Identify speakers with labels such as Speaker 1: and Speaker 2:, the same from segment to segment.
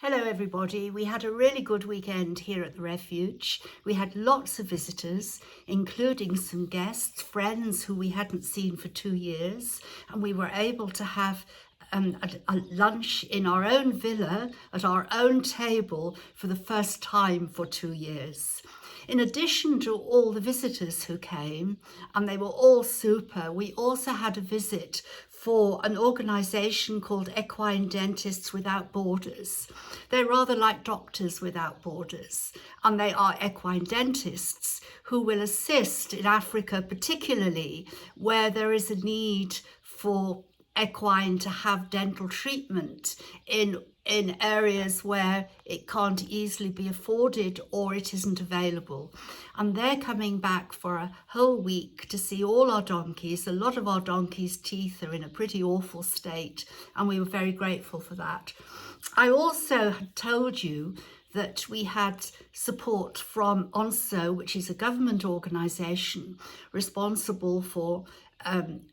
Speaker 1: Hello everybody, we had a really good weekend here at the refuge. We had lots of visitors, including some guests, friends who we hadn't seen for 2 years, and we were able to have a lunch in our own villa at our own table for the first time for 2 years. In addition to all the visitors who came, and they were all super, we also had a visit for an organisation called Equine Dentists Without Borders. They're rather like Doctors Without Borders, and they are equine dentists who will assist in Africa, particularly where there is a need for equine to have dental treatment in areas where it can't easily be afforded or it isn't available. And they're coming back for a whole week to see all our donkeys. A lot of our donkeys' teeth are in a pretty awful state, and we were very grateful for that. I also had told you that we had support from ONSO, which is a government organisation responsible for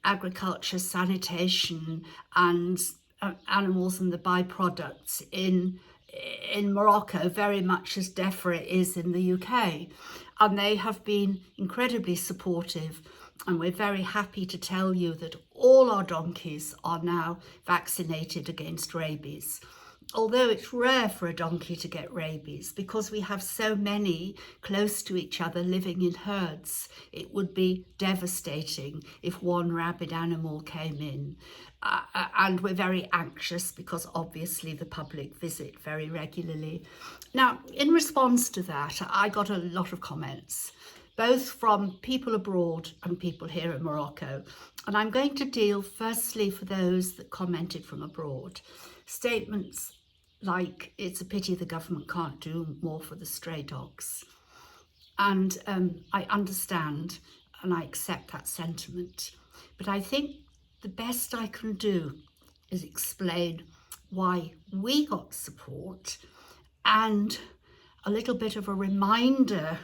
Speaker 1: agriculture, sanitation and animals and the byproducts in Morocco, very much as DEFRA is in the UK. And they have been incredibly supportive, and we're very happy to tell you that all our donkeys are now vaccinated against rabies. Although it's rare for a donkey to get rabies because we have so many close to each other living in herds, it would be devastating if one rabid animal came in. And we're very anxious because obviously the public visit very regularly. Now, in response to that, I got a lot of comments, both from people abroad and people here in Morocco. And I'm going to deal firstly for those that commented from abroad. Statements like, it's a pity the government can't do more for the stray dogs. And I understand and I accept that sentiment. But I think the best I can do is explain why we got support and a little bit of a reminder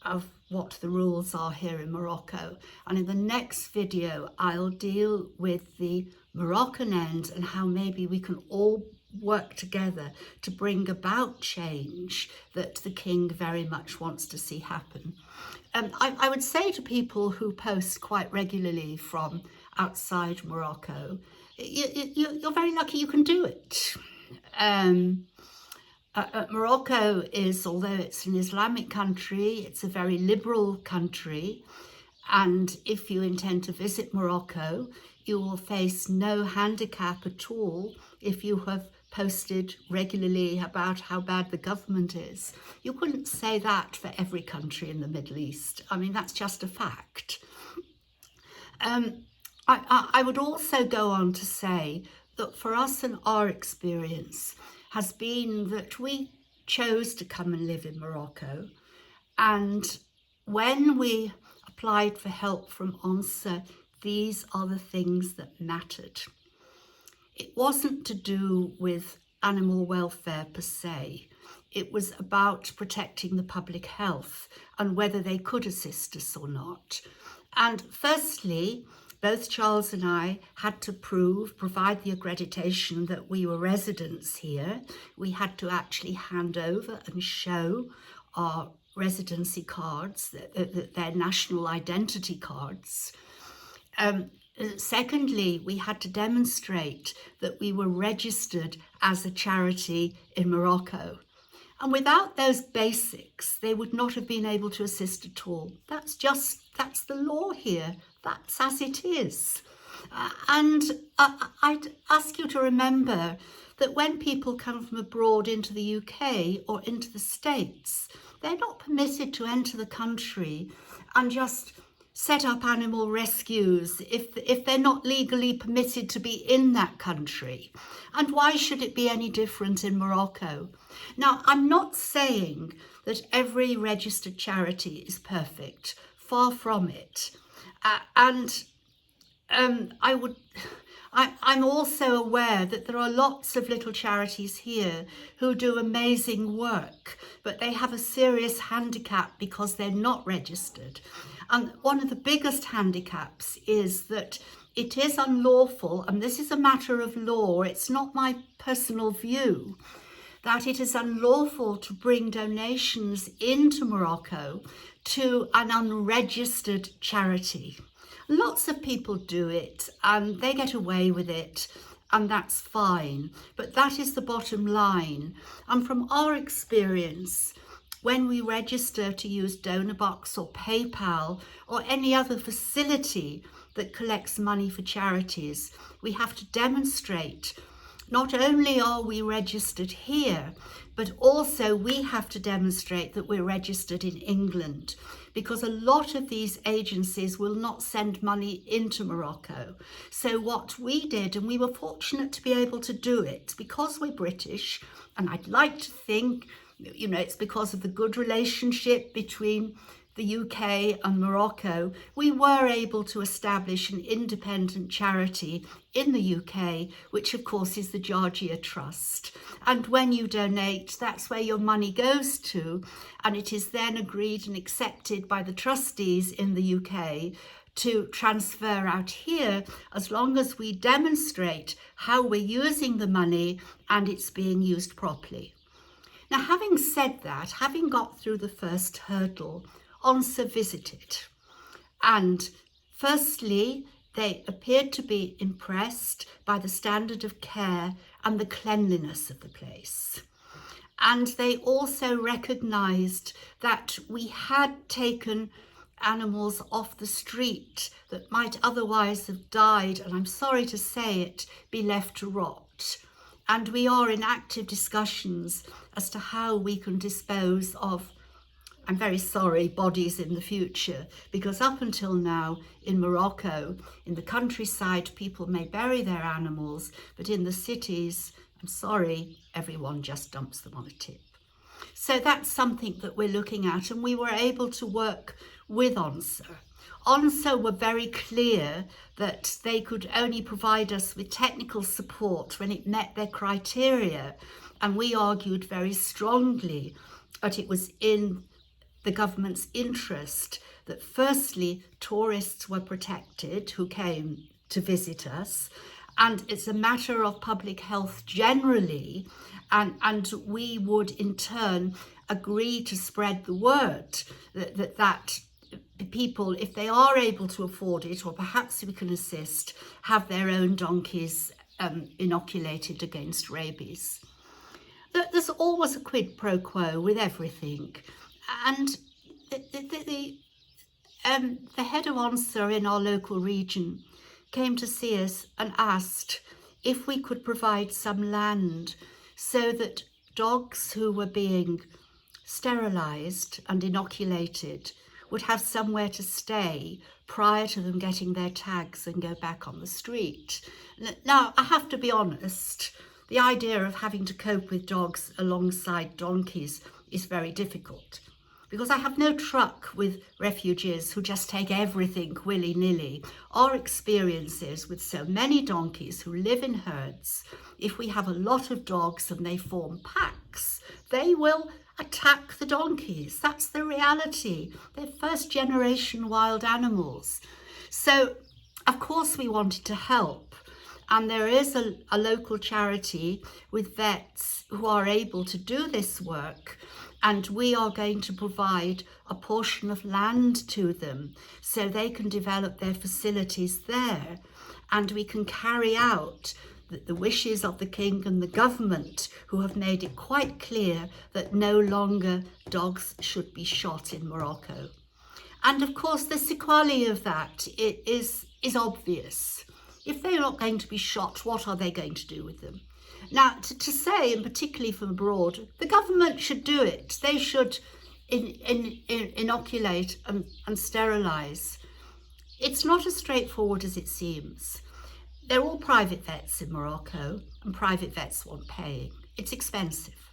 Speaker 1: of what the rules are here in Morocco. And in the next video, I'll deal with the Moroccan end and how maybe we can all work together to bring about change that the King very much wants to see happen. I would say to people who post quite regularly from outside Morocco, you're very lucky you can do it. Morocco is, although it's an Islamic country, it's a very liberal country. And if you intend to visit Morocco, you will face no handicap at all if you have posted regularly about how bad the government is. You couldn't say that for every country in the Middle East. I mean, that's just a fact. I would also go on to say that for us and our experience has been that we chose to come and live in Morocco. And when we applied for help from ONSA, these are the things that mattered. It wasn't to do with animal welfare per se. It was about protecting the public health and whether they could assist us or not. And firstly, both Charles and I had to provide the accreditation that we were residents here. We had to actually hand over and show our residency cards, their national identity cards. Secondly, we had to demonstrate that we were registered as a charity in Morocco. And without those basics, they would not have been able to assist at all. That's the law here. That's as it is. And I'd ask you to remember that when people come from abroad into the UK or into the States, they're not permitted to enter the country and just set up animal rescues if they're not legally permitted to be in that country. And why should it be any different in Morocco? Now, I'm not saying that every registered charity is perfect, far from it. I'm also aware that there are lots of little charities here who do amazing work, but they have a serious handicap because they're not registered. And one of the biggest handicaps is that it is unlawful, and this is a matter of law, it's not my personal view, that it is unlawful to bring donations into Morocco to an unregistered charity. Lots of people do it and they get away with it, and that's fine. But that is the bottom line. And from our experience, when we register to use DonorBox or PayPal or any other facility that collects money for charities, we have to demonstrate not only are we registered here, but also we have to demonstrate that we're registered in England, because a lot of these agencies will not send money into Morocco. So what we did, and we were fortunate to be able to do it because we're British, and I'd like to think, it's because of the good relationship between the UK and Morocco, we were able to establish an independent charity in the UK, which of course is the Georgia Trust. And when you donate, that's where your money goes to, and it is then agreed and accepted by the trustees in the UK to transfer out here, as long as we demonstrate how we're using the money and it's being used properly. Now, having said that, having got through the first hurdle, ONSA visited, and firstly they appeared to be impressed by the standard of care and the cleanliness of the place, and they also recognised that we had taken animals off the street that might otherwise have died, and I'm sorry to say it, be left to rot. And we are in active discussions as to how we can dispose of, I'm very sorry, bodies in the future, because up until now in Morocco, in the countryside, people may bury their animals, but in the cities, I'm sorry, everyone just dumps them on a tip. So that's something that we're looking at, and we were able to work with ONSA. ONSA were very clear that they could only provide us with technical support when it met their criteria, and we argued very strongly that it was in the government's interest that firstly tourists were protected who came to visit us, and it's a matter of public health generally, and we would in turn agree to spread the word that people, if they are able to afford it, or perhaps we can assist, have their own donkeys inoculated against rabies. There's always a quid pro quo with everything, and the head of ONSA in our local region came to see us and asked if we could provide some land so that dogs who were being sterilised and inoculated would have somewhere to stay prior to them getting their tags and go back on the street. Now, I have to be honest, the idea of having to cope with dogs alongside donkeys is very difficult, because I have no truck with refugees who just take everything willy-nilly. Our experiences with so many donkeys who live in herds, if we have a lot of dogs and they form packs, they will attack the donkeys. That's the reality. They're first generation wild animals. So, of course, we wanted to help. And there is a local charity with vets who are able to do this work. And we are going to provide a portion of land to them so they can develop their facilities there. And we can carry out the wishes of the king and the government, who have made it quite clear that no longer dogs should be shot in Morocco. And of course, the sequelae of that is obvious. If they're not going to be shot, what are they going to do with them? Now, to say, and particularly from abroad, the government should do it. They should inoculate and sterilise. It's not as straightforward as it seems. They're all private vets in Morocco, and private vets want paying. It's expensive.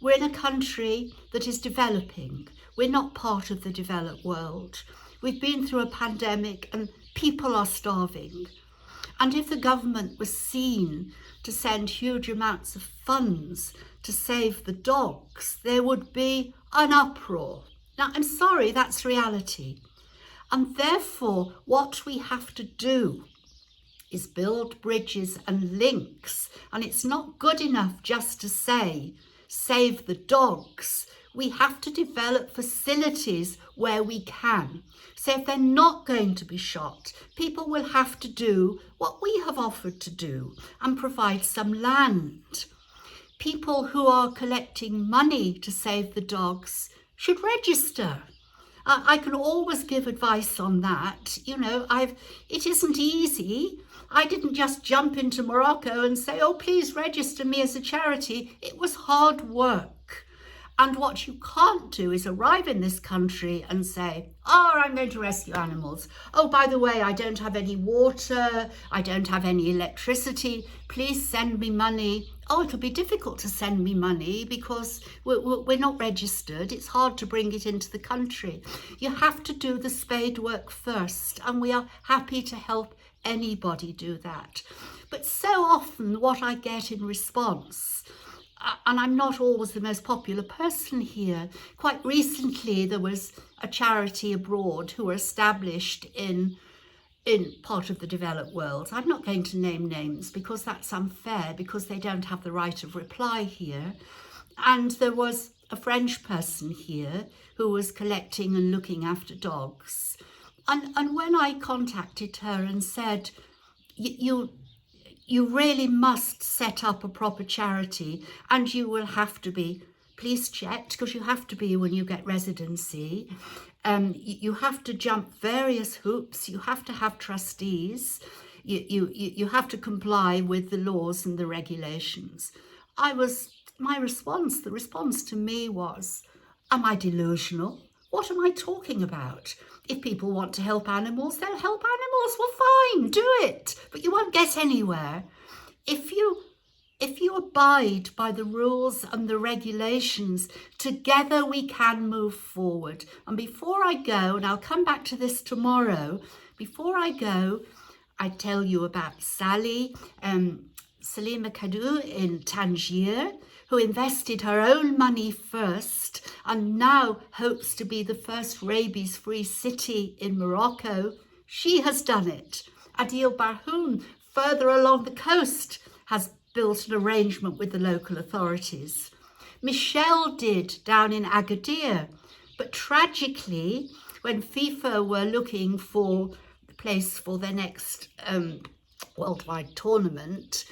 Speaker 1: We're in a country that is developing. We're not part of the developed world. We've been through a pandemic and people are starving. And if the government was seen to send huge amounts of funds to save the dogs, there would be an uproar. Now, I'm sorry, that's reality. And therefore, what we have to do is build bridges and links. And it's not good enough just to say, save the dogs, we have to develop facilities where we can. So if they're not going to be shot, people will have to do what we have offered to do and provide some land. People who are collecting money to save the dogs should register. I can always give advice on that. You know, it isn't easy. I didn't just jump into Morocco and say, oh, please register me as a charity. It was hard work. And what you can't do is arrive in this country and say, oh, I'm going to rescue animals. Oh, by the way, I don't have any water. I don't have any electricity. Please send me money. Oh, it'll be difficult to send me money because we're not registered. It's hard to bring it into the country. You have to do the spade work first, and we are happy to help anybody do that. But so often what I get in response, and I'm not always the most popular person here. Quite recently, there was a charity abroad who were established in part of the developed world. I'm not going to name names because that's unfair, because they don't have the right of reply here. And there was a French person here who was collecting and looking after dogs. And when I contacted her and said, you really must set up a proper charity, and you will have to be police checked, because you have to be when you get residency. You have to jump various hoops. You have to have trustees. You have to comply with the laws and the regulations. The response to me was, am I delusional? What am I talking about? If people want to help animals, they'll help animals. Well, fine, do it. But you won't get anywhere. If you abide by the rules and the regulations, together we can move forward. And before I go, and I'll come back to this tomorrow, before I go, I tell you about Sally, Salima Kadou in Tangier, who invested her own money first and now hopes to be the first rabies-free city in Morocco. She has done it. Adil Barhoum, further along the coast, has built an arrangement with the local authorities. Michelle did down in Agadir. But tragically, when FIFA were looking for the place for their next worldwide tournament,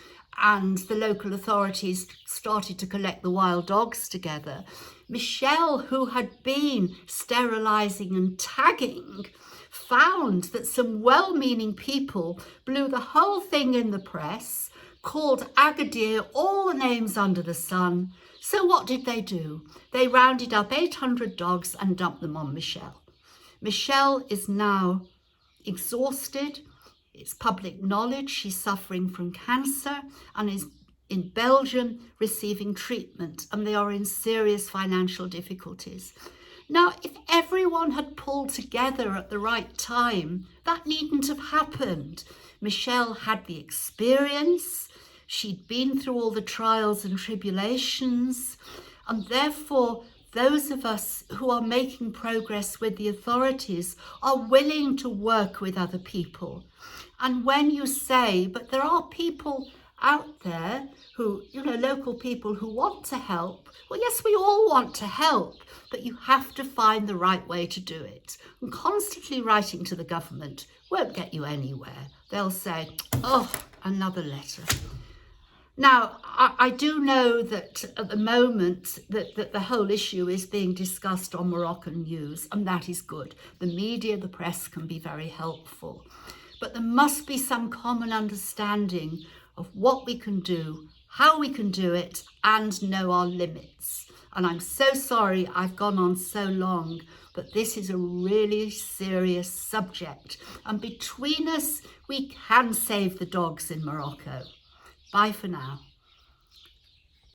Speaker 1: and the local authorities started to collect the wild dogs together, Michelle, who had been sterilising and tagging, found that some well-meaning people blew the whole thing in the press, called Agadir all the names under the sun. So what did they do? They rounded up 800 dogs and dumped them on Michelle. Michelle is now exhausted. It's public knowledge she's suffering from cancer and is in Belgium receiving treatment, and they are in serious financial difficulties. Now, if everyone had pulled together at the right time, that needn't have happened. Michelle had the experience, she'd been through all the trials and tribulations, and therefore those of us who are making progress with the authorities are willing to work with other people. And when you say, but there are people out there who, local people who want to help, well, yes, we all want to help, but you have to find the right way to do it. And constantly writing to the government won't get you anywhere. They'll say, oh, another letter. Now, I do know that at the moment that the whole issue is being discussed on Moroccan news, and that is good. The media, the press can be very helpful. But there must be some common understanding of what we can do, how we can do it, and know our limits. And I'm so sorry I've gone on so long, but this is a really serious subject. And between us, we can save the dogs in Morocco. Bye for now.